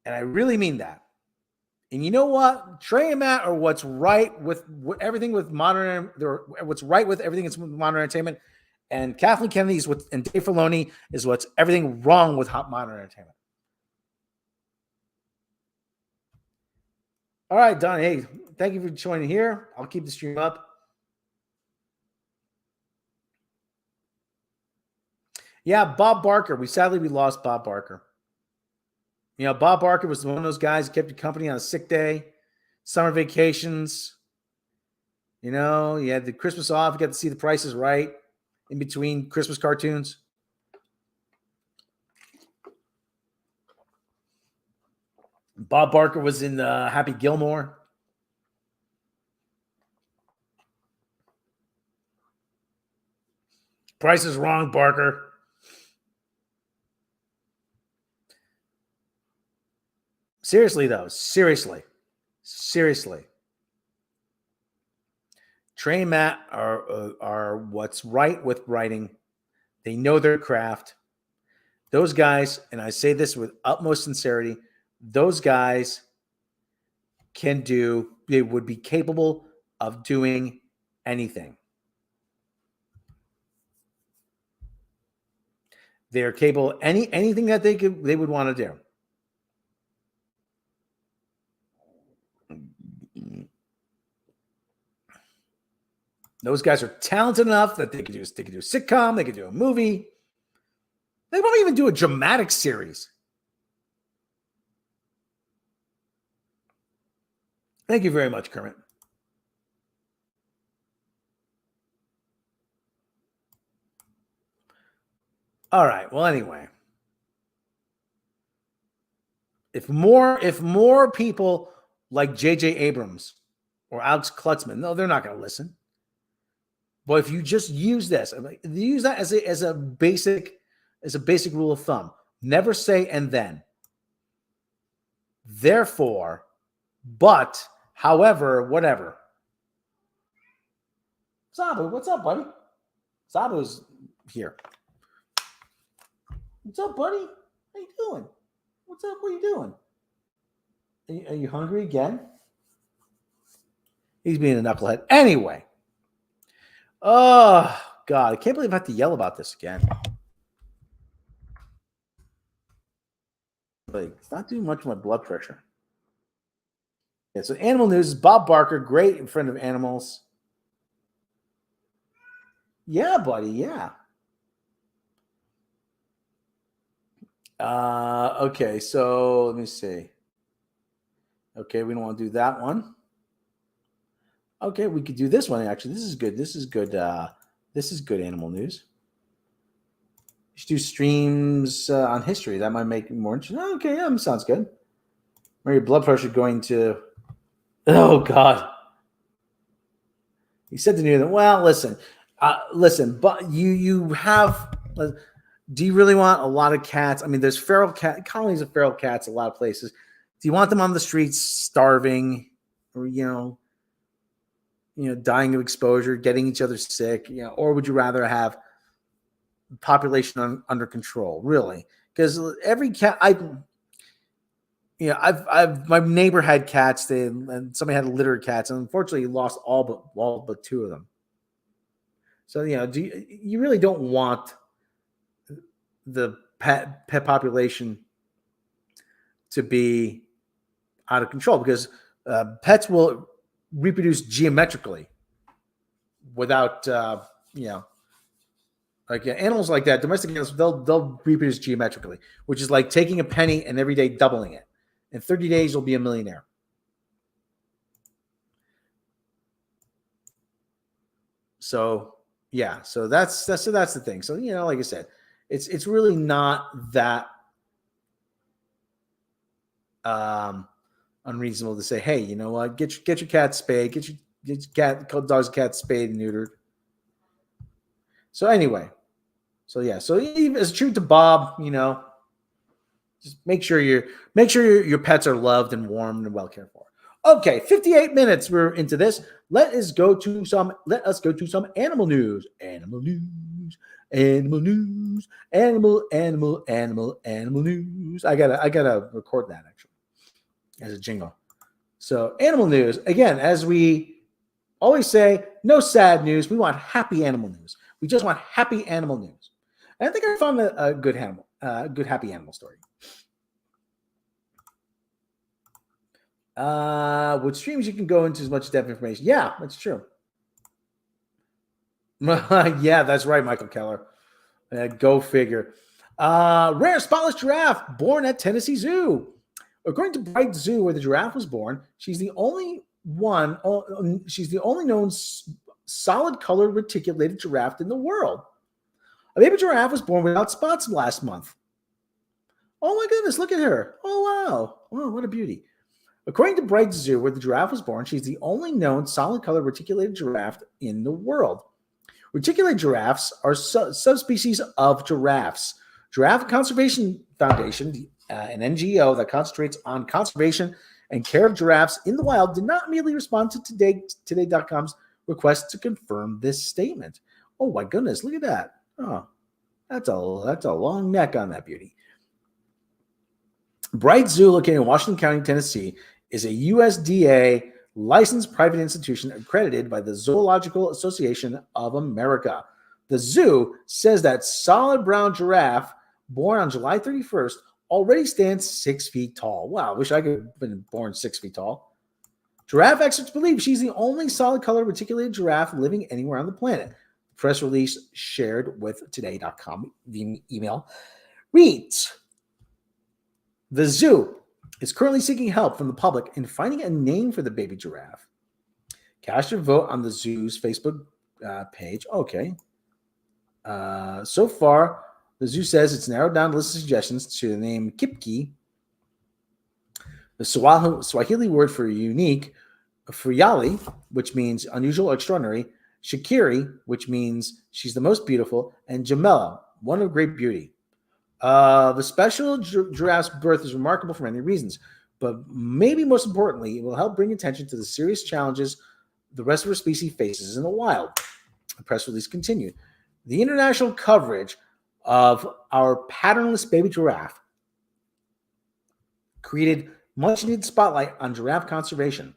And I really mean that. And you know what? Trey and Matt are what's right with everything with modern. They're what's right with everything that's modern entertainment. And Kathleen Kennedy and Dave Filoni is what's everything wrong with hot modern entertainment. All right, Don. Hey, thank you for joining here. I'll keep the stream up. Yeah, Bob Barker. We lost Bob Barker. Bob Barker was one of those guys who kept you company on a sick day, summer vacations. You had the Christmas off. You got to see The Price is Right in between Christmas cartoons. Bob Barker was in Happy Gilmore. Price is Wrong, Barker. Seriously, though. Seriously. Trey and Matt are what's right with writing. They know their craft. Those guys, and I say this with utmost sincerity, those guys they would be capable of doing anything. They're capable of anything that they would want to do. Those guys are talented enough that they could do a sitcom, they could do a movie. They won't even do a dramatic series. Thank you very much, Kermit. All right. Well, anyway, if more people like J.J. Abrams or Alex Klutzman, no, they're not going to listen. But if you just use this, use that as a basic rule of thumb. Never say "and then." Therefore, but, however, whatever. Sabu, what's up, buddy? Sabu's here. What's up, buddy? How you doing? What's up? What are you doing? Are you hungry again? He's being a knucklehead. Anyway. Oh, God. I can't believe I have to yell about this again. Like, it's not doing much of my blood pressure. Yeah, so animal news is Bob Barker, great friend of animals. Yeah, buddy. Yeah. Okay, so let me see. Okay, we don't want to do that one. Okay, we could do this one. Actually, this is good. This is good. This is good animal news. You should do streams on history. That might make it more interesting. Okay, yeah, sounds good. Where your blood pressure going to? Oh God! He said to me that. Well, listen, but you have. Do you really want a lot of cats? I mean, there's feral cat colonies of feral cats a lot of places. Do you want them on the streets starving, or dying of exposure, getting each other sick, or would you rather have population under control? Really? Because every cat, my neighbor had cats, and somebody had a litter of cats, and unfortunately, he lost all but two of them. So you really don't want the pet population to be out of control, because pets will reproduce geometrically without like animals like that, domestic animals, they'll reproduce geometrically, which is like taking a penny and every day doubling it. In 30 days you'll be a millionaire. So yeah, so that's the thing. So like I said, it's really not that unreasonable to say, hey, you know what, get your cat spayed, get your dogs and cats spayed and neutered. So anyway, so as true to Bob, just make sure your pets are loved and warmed and well cared for. Okay, 58 minutes we're into this. Let us go to some animal news. Animal news. I gotta record that actually as a jingle. So animal news, again, as we always say, no sad news. We want happy animal news. We just want happy animal news. And I think I found a good happy animal story. With streams, you can go into as much depth information. Yeah, that's true. Yeah, that's right, Michael Keller. Go figure. Rare spotless giraffe born at Tennessee Zoo. According to Bright Zoo, where the giraffe was born, she's the only known solid colored reticulated giraffe in the world. A baby giraffe was born without spots last month. Oh my goodness, look at her. Oh wow. Oh, what a beauty. According to Bright Zoo, where the giraffe was born, she's the only known solid color reticulated giraffe in the world. Reticulated giraffes are subspecies of giraffes. Giraffe Conservation Foundation, an NGO that concentrates on conservation and care of giraffes in the wild, did not immediately respond to Today.com's request to confirm this statement. Oh my goodness, look at that. Oh, that's a long neck on that beauty. Bright Zoo, located in Washington County, Tennessee, is a USDA licensed private institution accredited by the Zoological Association of America. The zoo says that solid brown giraffe, born on July 31st, already stands 6 feet tall. Wow, I wish I could have been born 6 feet tall. Giraffe experts believe she's the only solid color reticulated giraffe living anywhere on the planet. The press release shared with Today.com the email reads, the zoo is currently seeking help from the public in finding a name for the baby giraffe. Cast your vote on the zoo's Facebook page. Okay. So far, The zoo says it's narrowed down the list of suggestions to the name Kipki, the Swahili word for unique, Fuyali, which means unusual or extraordinary, Shakiri, which means she's the most beautiful, and Jamela, one of great beauty. The special giraffe's birth is remarkable for many reasons, but maybe most importantly, it will help bring attention to the serious challenges the rest of her species faces in the wild. The press release continued. The international coverage of our patternless baby giraffe created much-needed spotlight on giraffe conservation.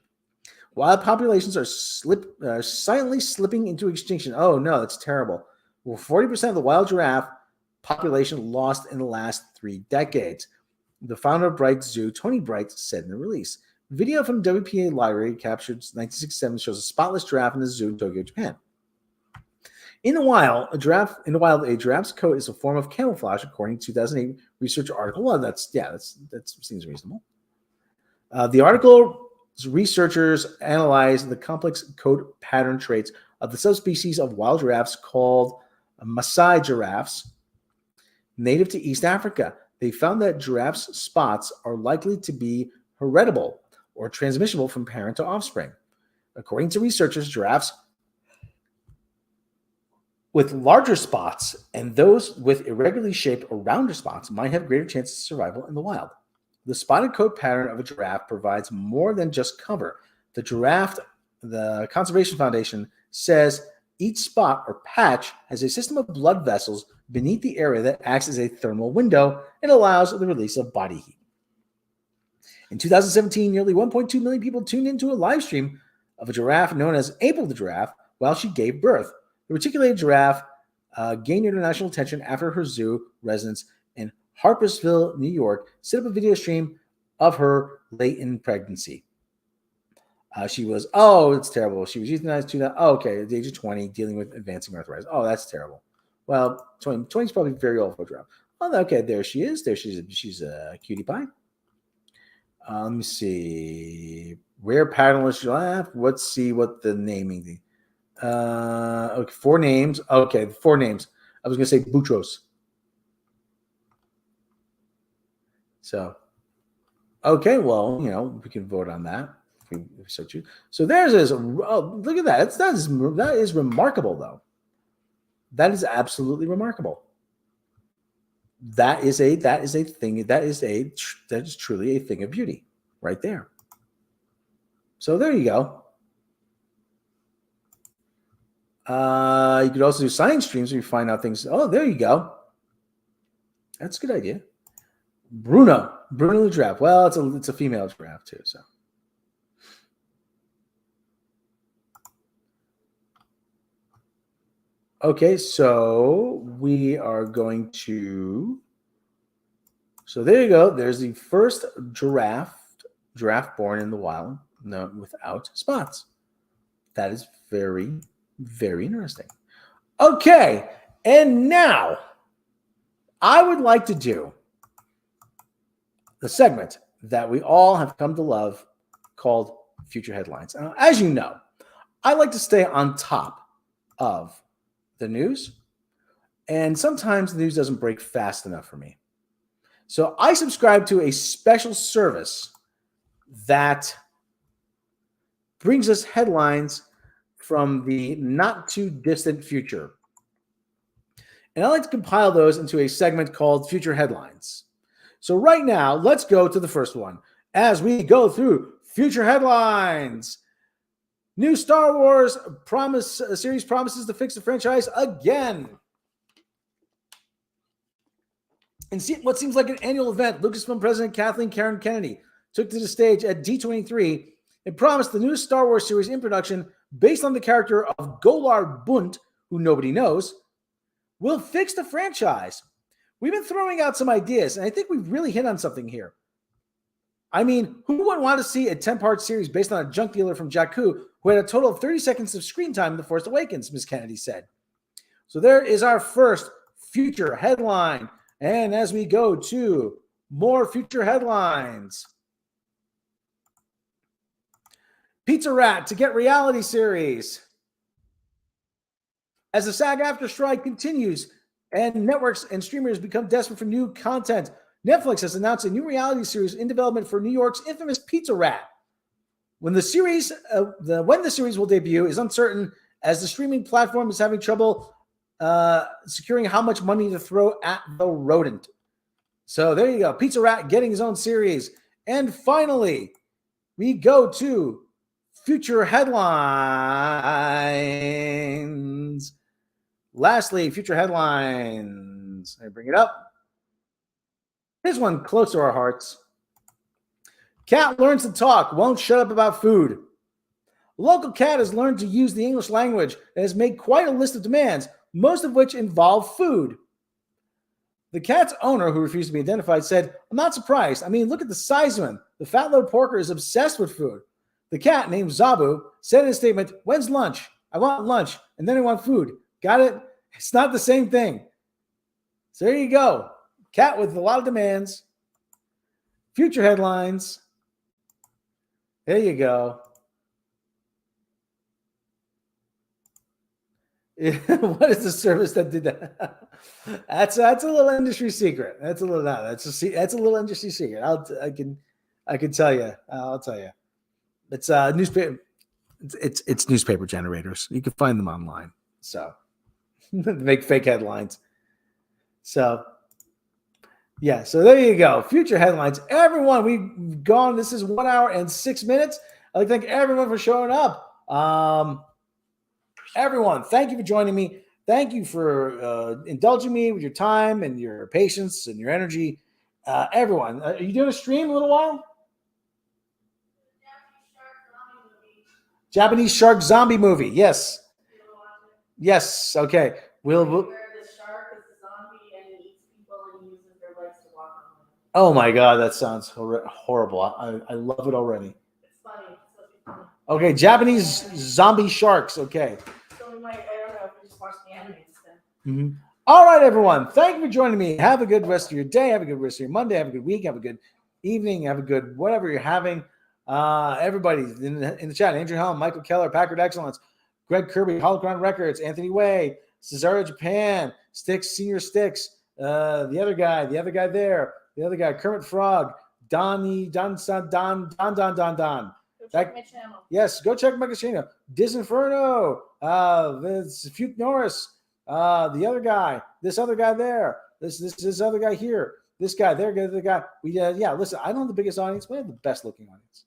Wild populations are silently slipping into extinction. Oh no, that's terrible. Well, 40% of the wild giraffe population lost in the last 3 decades. The founder of Bright Zoo, Tony Bright, said in the release. Video from WPA Library captured 1967 shows a spotless giraffe in the zoo in Tokyo, Japan. In the wild, a giraffe's coat is a form of camouflage, according to a 2008 research article. Well, that seems reasonable. The article's researchers analyzed the complex coat pattern traits of the subspecies of wild giraffes called Maasai giraffes, native to East Africa. They found that giraffes' spots are likely to be heritable or transmissible from parent to offspring. According to researchers, giraffes with larger spots and those with irregularly shaped or rounder spots might have greater chances of survival in the wild. The spotted coat pattern of a giraffe provides more than just cover. The Conservation Foundation says each spot or patch has a system of blood vessels beneath the area that acts as a thermal window and allows the release of body heat. In 2017, nearly 1.2 million people tuned into a live stream of a giraffe known as April the giraffe while she gave birth. The reticulated giraffe gained international attention after her zoo residents in Harpersville, New York, set up a video stream of her late in pregnancy. It's terrible. She was euthanized at the age of 20, dealing with advancing arthritis. Oh, that's terrible. Well, 20 is probably very old for a giraffe. Oh, okay, there she is. She's a cutie pie. Let me see. Rare patternless giraffe. Let's see what the naming thing. Okay, 4 names. Okay, 4 names. I was going to say Boutros. So, okay, well, we can vote on that if we so choose. So there's this. Oh, look at that. That is remarkable, though. That is absolutely remarkable. That is a thing. That is truly a thing of beauty, right there. So there you go. You could also do science streams where you find out things. Oh, there you go. That's a good idea. Bruno the giraffe. Well, it's a female giraffe too. So, okay, so we are going to. So there you go. There's the first giraffe born in the wild, without spots. That is very, very interesting. Okay, and now I would like to do the segment that we all have come to love called Future Headlines. Now, as you know, I like to stay on top of the news, and sometimes the news doesn't break fast enough for me. So I subscribe to a special service that brings us headlines from the not too distant future. And I like to compile those into a segment called Future Headlines. So right now, let's go to the first one as we go through Future Headlines. New Star Wars series promises to fix the franchise again. In what seems like an annual event, Lucasfilm President Kathleen Karen Kennedy took to the stage at D23 and promised the new Star Wars series in production, based on the character of Golar Bunt, who nobody knows, will fix the franchise. We've been throwing out some ideas, and I think we've really hit on something here. I mean, who would want to see a 10-part series based on a junk dealer from Jakku who had a total of 30 seconds of screen time in The Force Awakens, Ms. Kennedy said. So there is our first future headline. And as we go to more future headlines. Pizza Rat to get reality series. As the SAG-AFTRA strike continues, and networks and streamers become desperate for new content, Netflix has announced a new reality series in development for New York's infamous Pizza Rat. When the series will debut is uncertain, as the streaming platform is having trouble securing how much money to throw at the rodent. So there you go. Pizza Rat getting his own series. And finally, we go to future headlines. Lastly, future headlines. I bring it up. Here's one close to our hearts. Cat learns to talk, won't shut up about food. A local cat has learned to use the English language and has made quite a list of demands, most of which involve food. The cat's owner, who refused to be identified, said, "I'm not surprised. I mean, look at the size of him. The fat little porker is obsessed with food." The cat, named Zabu, said in a statement, "When's lunch? I want lunch, and then I want food. Got it? It's not the same thing." So there you go. Cat with a lot of demands. Future headlines. There you go. What is the service that did that? That's a little industry secret. That's a little industry secret. I can tell you. I'll tell you. It's newspaper. It's newspaper generators. You can find them online. So make fake headlines. So yeah. So there you go. Future headlines. Everyone, we've gone. This is 1 hour and 6 minutes. I'd like to thank everyone for showing up. Everyone, thank you for joining me. Thank you for indulging me with your time and your patience and your energy. Everyone, are you doing a stream in a little while? Japanese shark zombie movie. Yes. Yes. Okay. We'll Oh my God, that sounds horrible. I love it already.
It's funny.
Okay, Japanese zombie sharks. Okay.
So we might, I don't know if we just watch the anime instead.
Mm-hmm. All right, everyone. Thank you for joining me. Have a good rest of your day. Have a good rest of your Monday. Have a good week. Have a good evening. Have a good whatever you're having. Everybody in the chat: Andrew Helm, Michael Keller, Packard Excellence, Greg Kirby, Holocron Records, Anthony Way, Cesaro Japan, Sticks Senior Sticks, the other guy there, the other guy, Kermit Frog, Don.
Check my channel.
Yes, go check my channel. Disinferno, Fuke Norris, the other guy, this other guy there, this other guy here, this guy there, the guy. Listen, I don't have the biggest audience, but I have the best looking audience.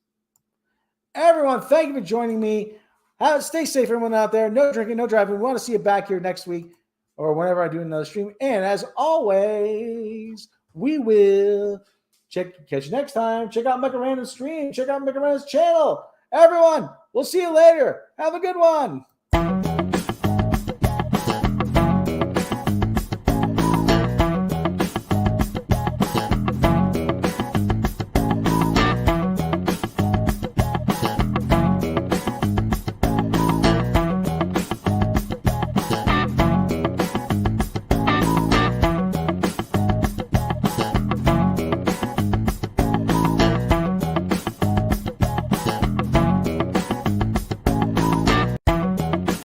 Everyone, thank you for joining me. Stay safe, everyone out there. No drinking, no driving. We want to see you back here next week or whenever I do another stream. And as always, we will catch you next time. Check out Micro Random stream. Check out Micro Random's channel. Everyone, we'll see you later. Have a good one.